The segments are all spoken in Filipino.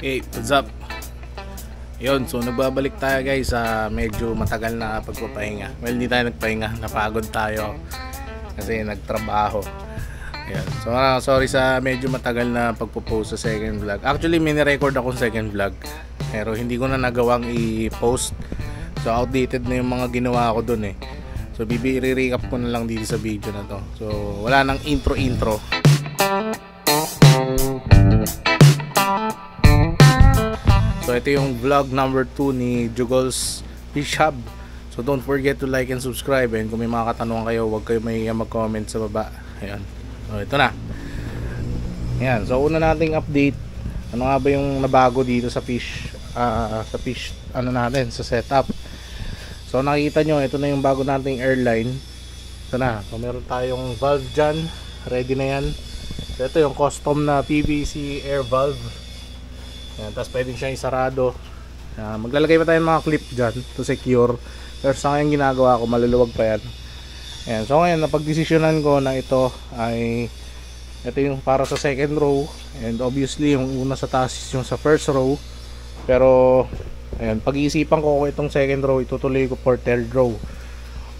Hey, what's up? Yun, so nagbabalik tayo guys sa medyo matagal na pagpapahinga. Well, hindi tayo nagpahinga, napagod tayo kasi nagtrabaho. Ayan. So sorry sa medyo matagal na pagpo-post sa second vlog. Actually, mini-record akong second vlog, pero hindi ko na nagawang i-post. So outdated na yung mga ginawa ko dun eh. So i-recap ko na lang dito sa video na to. So wala nang intro. So ito yung vlog number 2 ni Jugols Fish Hub. So don't forget to like and subscribe, and kung may mga katanungan kayo, huwag kayo mahiya mag-comment sa baba. Ayan. So ito na. Ayan. So una nating update, ano nga ba yung nabago dito sa fish ano natin sa setup. So nakikita nyo, ito na yung bago nating airline. Ito na. So meron tayong valve dyan. Ready na yan. So ito yung custom na PVC air valve. Ayan, tapos pwedeng siya isarado. Maglalagay pa tayo ng mga clip dyan to secure. Pero sa ngayon ginagawa ko, maluluwag pa yan. Ayan, so ngayon napagdesisyonan ko na ito yung para sa second row. And obviously yung una sa taas is yung sa first row. Pero ayan, pag-iisipan ko kung itong second row itutuloy ko for third row,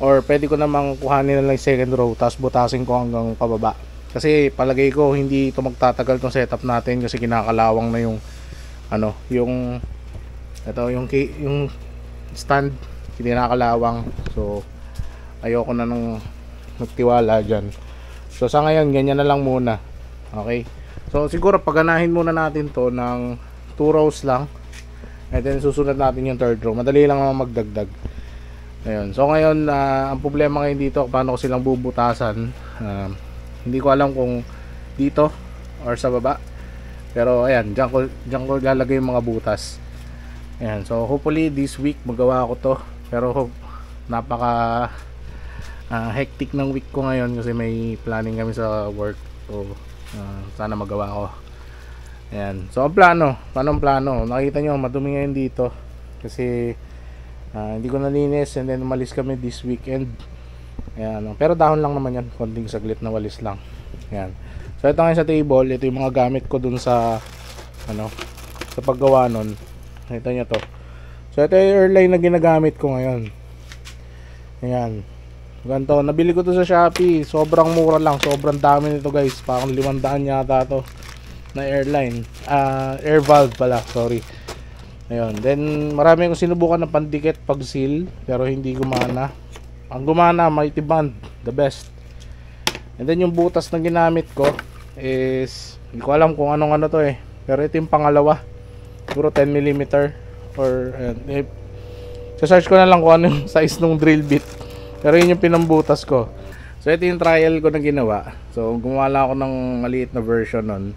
or pwede ko namang kuhanin na lang yung second row tapos butasin ko hanggang pababa. Kasi palagay ko hindi ito magtatagal tong setup natin, kasi kinakalawang na yung yung stand, hindi nakalawang. So ayoko na nung magtiwala dyan. So sa ngayon ganyan na lang muna. Okay, so siguro paganahin muna natin to ng 2 rows lang, and then susunod natin yung third row. Madali lang naman magdagdag. Ayun. So ngayon ang problema ngayon dito, paano ko silang bubutasan. Hindi ko alam kung dito or sa baba. Pero ayan, dyan ko lalagay yung mga butas. Ayan, so hopefully this week magawa ko to. Pero napaka hectic ng week ko ngayon kasi may planning kami sa work. So sana magawa ko. Ayan, so ang plano, paano ang plano? Nakita nyo, madumi ngayon dito kasi hindi ko nalinis, and then umalis kami this weekend. Ayan, pero dahon lang naman yan, konting saglit na walis lang. Ayan. So ito ngayon sa table, ito yung mga gamit ko dun sa sa paggawa nun. Nakita nyo to. So ito yung airline na ginagamit ko ngayon. Ayan. Ganito, nabili ko to sa Shopee. Sobrang mura lang, sobrang dami nito guys. Parang 500 yata to na airline. Air valve pala, sorry. Ayun. Then marami akong sinubukan na pandikit pag seal, pero hindi gumana. Ang gumana, Mighty Band, the best. And then yung butas na ginamit ko is, hindi ko alam kung anong to eh, pero ito yung pangalawa, siguro 10mm or search ko na lang kung ano yung size ng drill bit, pero yun yung pinambutas ko. So ito yung trial ko na ginawa. So gumawa lang ako ng maliit na version nun.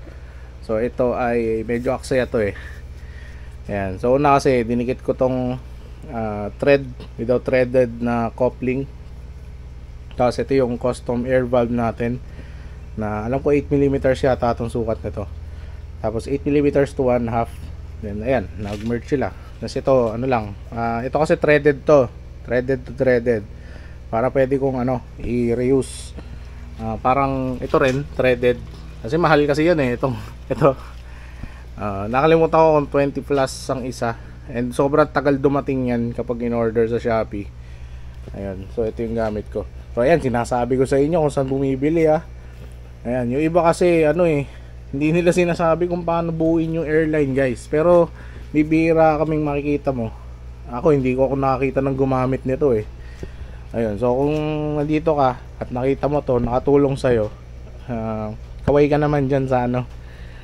So ito ay medyo aksaya to eh. Ayan. So una kasi dinikit ko tong thread without threaded na coupling. Tapos ito yung custom air valve natin na alam ko 8mm yata itong sukat nito. Tapos 8mm to 1/2. Then ayan, nag-merge sila. Tapos ito ito kasi threaded to. Threaded to threaded. Para pwede kong i-reuse. Parang ito rin threaded. Kasi mahal kasi yun eh, ito. Nakalimutan ko kung 20 plus ang isa. And sobrang tagal dumating yan kapag in-order sa Shopee. Ayun, so ito yung gamit ko. So ayan, sinasabi ko sa inyo kung saan bumibili Ayan, yung iba kasi hindi nila sinasabi kung paano buuin yung airline guys. Pero bibihira kaming makikita mo. Ako hindi ko nakakita ng gumamit nito eh. Ayun, so kung nandito ka at nakita mo to, nakatulong sa'yo, kaway ka naman dyan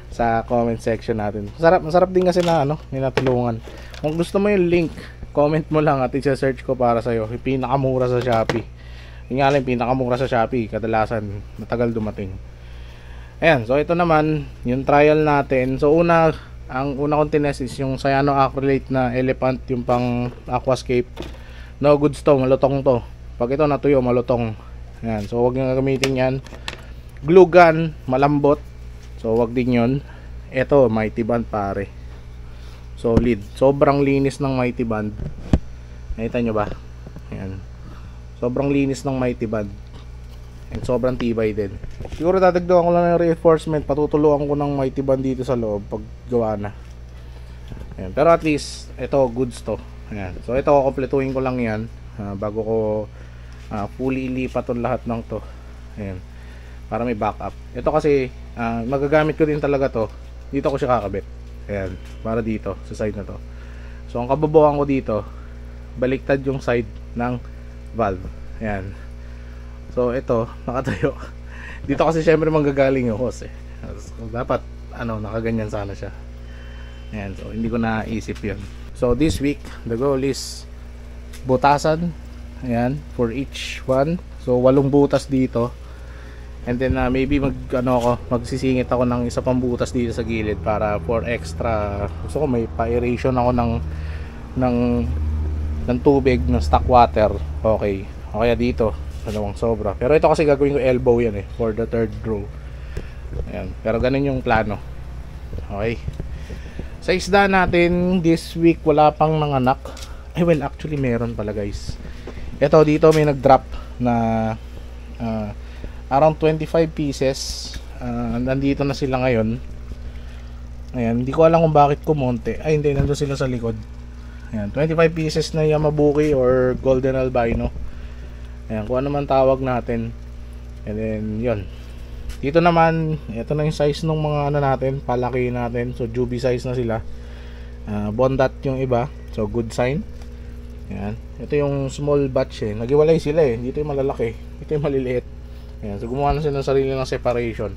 sa comment section natin. Masarap din kasi na may natulungan. Kung gusto mo yung link, comment mo lang at i-search ko para sa'yo. Yung pinakamura sa Shopee. Yung nga lang, pinakamura sa Shopee, kadalasan matagal dumating. Ayan, so ito naman yung trial natin. So ang una kong tinest is yung cyano acrylate na elephant, yung pang aquascape. No goods to, malutong to. Pag ito natuyo, malutong. Ayan, so huwag nyo gamitin yan. Glue gun, malambot, so huwag din yun. Ito, Mighty Band pare, solid, sobrang linis ng Mighty Band. Nakita nyo ba? Ayan, sobrang linis ng Mighty Band. And sobrang tibay din. Siguro dadagdagan ko lang ng reinforcement, patutuluan ko ng Mighty Band dito sa loob pag gawa na. Ayan. Pero at least ito goods to. Ayan. So ito kukumpletuhin ko lang yan bago ko fully ilipat tong lahat ng to. Ayan. Para may backup. Ito kasi magagamit ko din talaga to. Dito ko siya kakabit. Ayan. Para dito sa side na to. So ang kabubuan ko dito, baliktad yung side ng valve. Ayan. So ito nakatayo. Dito kasi syempre manggagaling yung hose eh. So, dapat nakaganyan sana siya. Ayan. So hindi ko naisip yun. So this week the goal is butasan. Ayan. For each one. So 8 butas dito. And then maybe magsisingit ako ng isa pang butas dito sa gilid para for extra. Gusto ko may pa-aeration ako ng tubig, ng stock water. Okay. O kaya dito, dalawang sobra. Pero ito kasi gagawin ko elbow yan for the third row. Ayan. Pero ganun yung plano. Okay. Sa isda natin this week wala pang nanganak. Well actually meron pala guys. Ito dito may nag-drop na around 25 pieces. Nandito na sila ngayon. Ayan, hindi ko alam kung bakit kumonte. Ay hindi, nandun sila sa likod. Ayan, 25 pieces na Yamabuki or Golden Albino. Ayan, kung ano man tawag natin. And then yun. Dito naman, ito na yung size ng mga natin, palaki natin. So Juby size na sila. Bondat yung iba. So good sign. Ayan. Ito yung small batch Nagiwalay sila Dito yung malalaki. Ito yung maliliit. Ayan, so gumawa na sila ng sarili ng separation.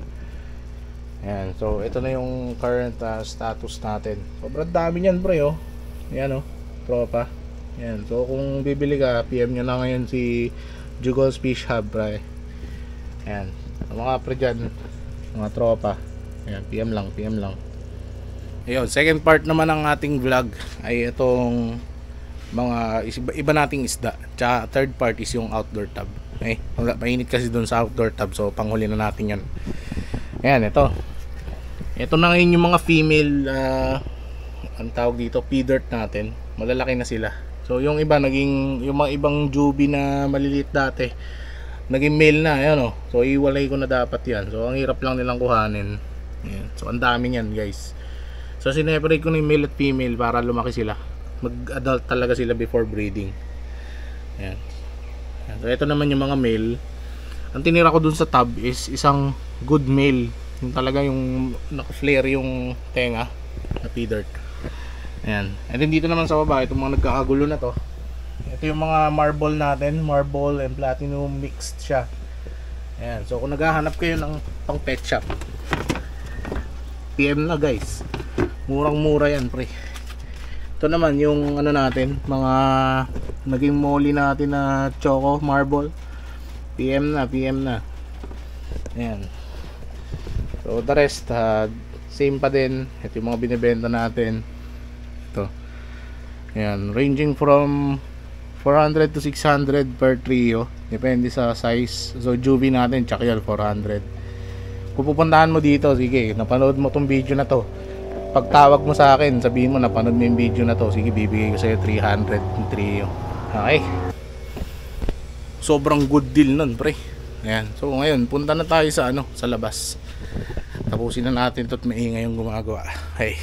Ayan, so ito na yung current status natin. Sobrang dami niyan pre Ayan tropa. Ayan, so kung bibili ka, PM nyo na ngayon si Jugols Fish Hub pre. Ayan, mga pre dyan, mga tropa. Ayan, PM lang. Ayun, second part naman ng ating vlog ay itong mga iba nating isda. Tsaka third part is yung outdoor tub. Mainit kasi dun sa outdoor tub, so panghuli na natin yan. Ayan, ito na ngayon yung mga female ang tawag dito, pea dirt natin. Malalaki na sila. So yung iba yung mga ibang juby na maliliit dati naging male na. Ayan so iwalay ko na dapat yan. So ang hirap lang nilang kuhanin. Ayan. So ang dami yan guys. So sineparate ko na yung male at female para lumaki sila. Mag-adult talaga sila before breeding. Ayan. So ito naman yung mga male. Ang tinira ko dun sa tub is isang good male. Yung talaga yung naka-flare yung tenga na pea dirt. Ayan. And then dito naman sa baba, itong mga nagkakagulo na to. Ito yung mga marble natin. Marble and platinum mixed siya. Ayan. So kung naghahanap kayo ng pang pet shop, PM na guys. Murang mura yan pre. Ito naman yung natin, mga naging molly natin na choco marble. PM na. Ayan. So the rest same pa din. Ito yung mga binibenta natin. Ito. Ayan, ranging from 400 to 600 per trio. Depende sa size. So juvie natin, tsaka yan 400. Kung pupuntahan mo dito, sige, napanood mo tong video na to. Pagtawag mo sa akin, sabihin mo napanood mo yung video na to, sige, bibigay ko sa'yo 300 yung trio. Okay. Sobrang good deal nun pre. Ayan. So ngayon, punta na tayo sa sa labas. Tapusin na natin ito at maingay yung gumagawa. Hey.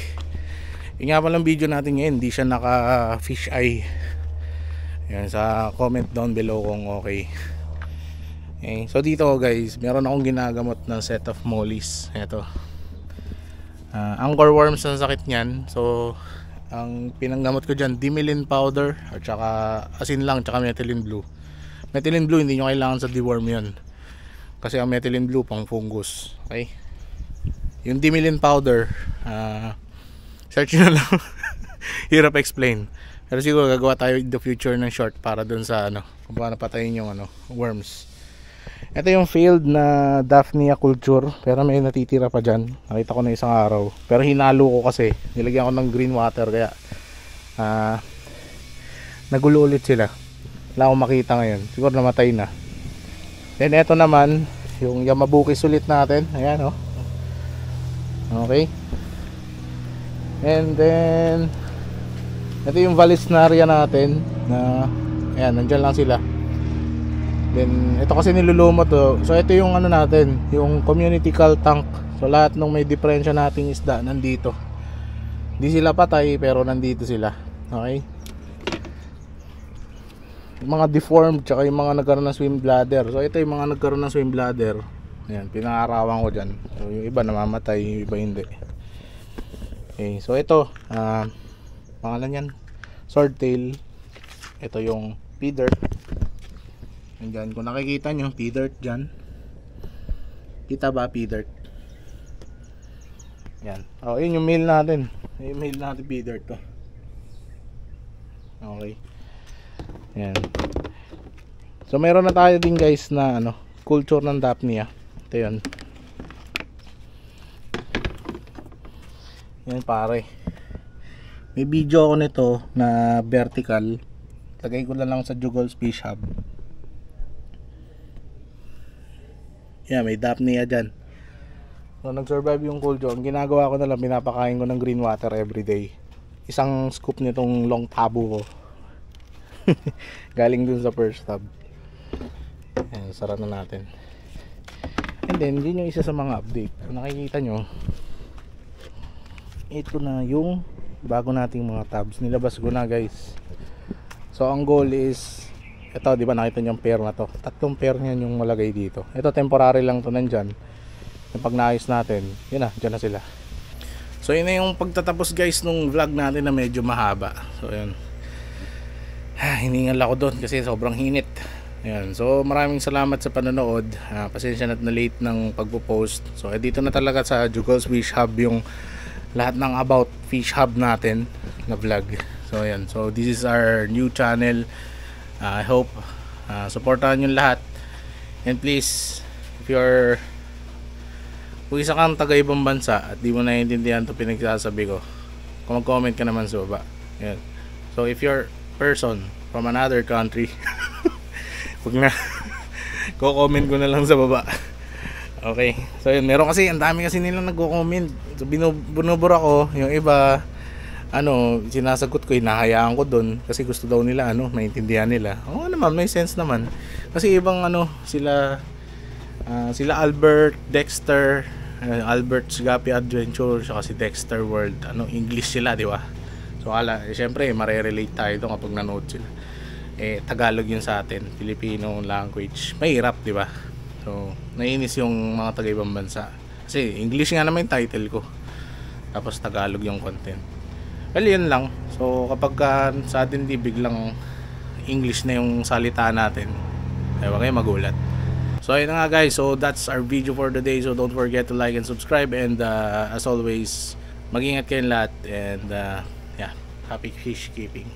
Yung nga palang video natin ngayon, hindi siya naka fish eye. Ayan, sa comment down below kung okay. Okay. So dito guys, meron akong ginagamot ng set of mollies. Ito. Anchor worms ang sakit niyan. So ang pinanggamot ko dyan, Dimilin powder at saka asin lang, tsaka methylene blue. Methylene blue hindi nyo kailangan sa deworm yun, kasi ang methylene blue pang fungus. Okay. Yung Dimilin powder, search nyo lang. Hirap explain, pero siguro gagawa tayo in the future ng short para dun sa kung paano patayin yung worms. Ito yung failed na Daphnia culture, pero may natitira pa dyan. Nakita ko na isang araw, pero hinalo ko kasi, nilagyan ko ng green water, kaya nagulo ulit sila. Wala akong makita ngayon, siguro namatay na. Then ito naman yung Yamabuki sulit natin. Ayan okay. And then ito yung Valisnaria natin na ayan, nandyan lang sila. Then ito kasi nilulumot so ito yung natin, yung community cull tank. So lahat ng may diferensya nating isda nandito. Di sila patay pero nandito sila. Okay? Yung mga deformed tsaka yung mga nagkaroon ng swim bladder. So ito yung mga nagkaroon ng swim bladder. Ayan, pinangarawan ko dyan. So yung iba namamatay, yung iba hindi. Okay, so ito pangalan yan, swordtail. Ito yung pea dirt. Andyan, kung nakikita nyo, pea dirt dyan. Kita ba pea dirt? Yan. Oh, yun yung male natin. Yung male natin pea dirt to. Okay. Yan. So meron na tayo din guys na culture ng Daphnia. Ito yun. Yan pare. May video ako nito na vertical. Lagay ko na lang sa Juggles Fish Hub. Yan, may Daphnia dyan. So nag-survive yung culture. Ang ginagawa ko na lang, pinapakain ko ng green water everyday. Isang scoop nitong long tabo ko. Galing dun sa first tub. Ayan, sarap na natin. And then yun yung isa sa mga update. Kung nakikita nyo, ito na yung bago nating mga tabs. Nilabas ko na guys. So ang goal is ito, di ba nakita nyo yung pair na to, 3 pair niyan yung malagay dito. Ito temporary lang to, nandyan. Yung pag naayos natin, yun na, dyan na sila. So yun na yung pagtatapos guys nung vlog natin na medyo mahaba. So yun, hiningal ako doon kasi sobrang hinit. Ayan. So maraming salamat sa panonood. Pasensya na late ng pagpo-post. So dito na talaga sa Juggles Fish Hub yung lahat ng about fish hub natin na vlog. So ayan. So this is our new channel. I hope supportahan nyo lahat. And please, if you're kung isa kang taga ibang bansa at di mo naiintindihan ito pinagsasabi ko, comment ka naman sa baba. Ayan. So if you're person from another country, huwag na comment ko na lang sa baba. Okay, so yun, meron kasi ang dami kasi nilang nagko-comment. So binubura ko, yung iba sinasagot ko, hinahayaan ko doon kasi gusto daw nila maintindihan nila. Oo naman, may sense naman. Kasi ibang sila Albert, Dexter, Albert's Gapi Adventure, saka si Dexter World, English sila, di ba? So syempre mare-relate tayo doon kapag nanood sila. Tagalog yun sa atin, Filipino language. Mahirap, di ba? So naiinis yung mga taga-ibang bansa. Kasi English nga naman yung title ko. Tapos Tagalog yung content. Well, yun lang. So kapag sa atin di biglang English na yung salita natin, huwag kayo magulat. So ayun na nga guys. So that's our video for today. So don't forget to like and subscribe. And as always, mag-ingat kayong lahat. And yeah, happy fish keeping.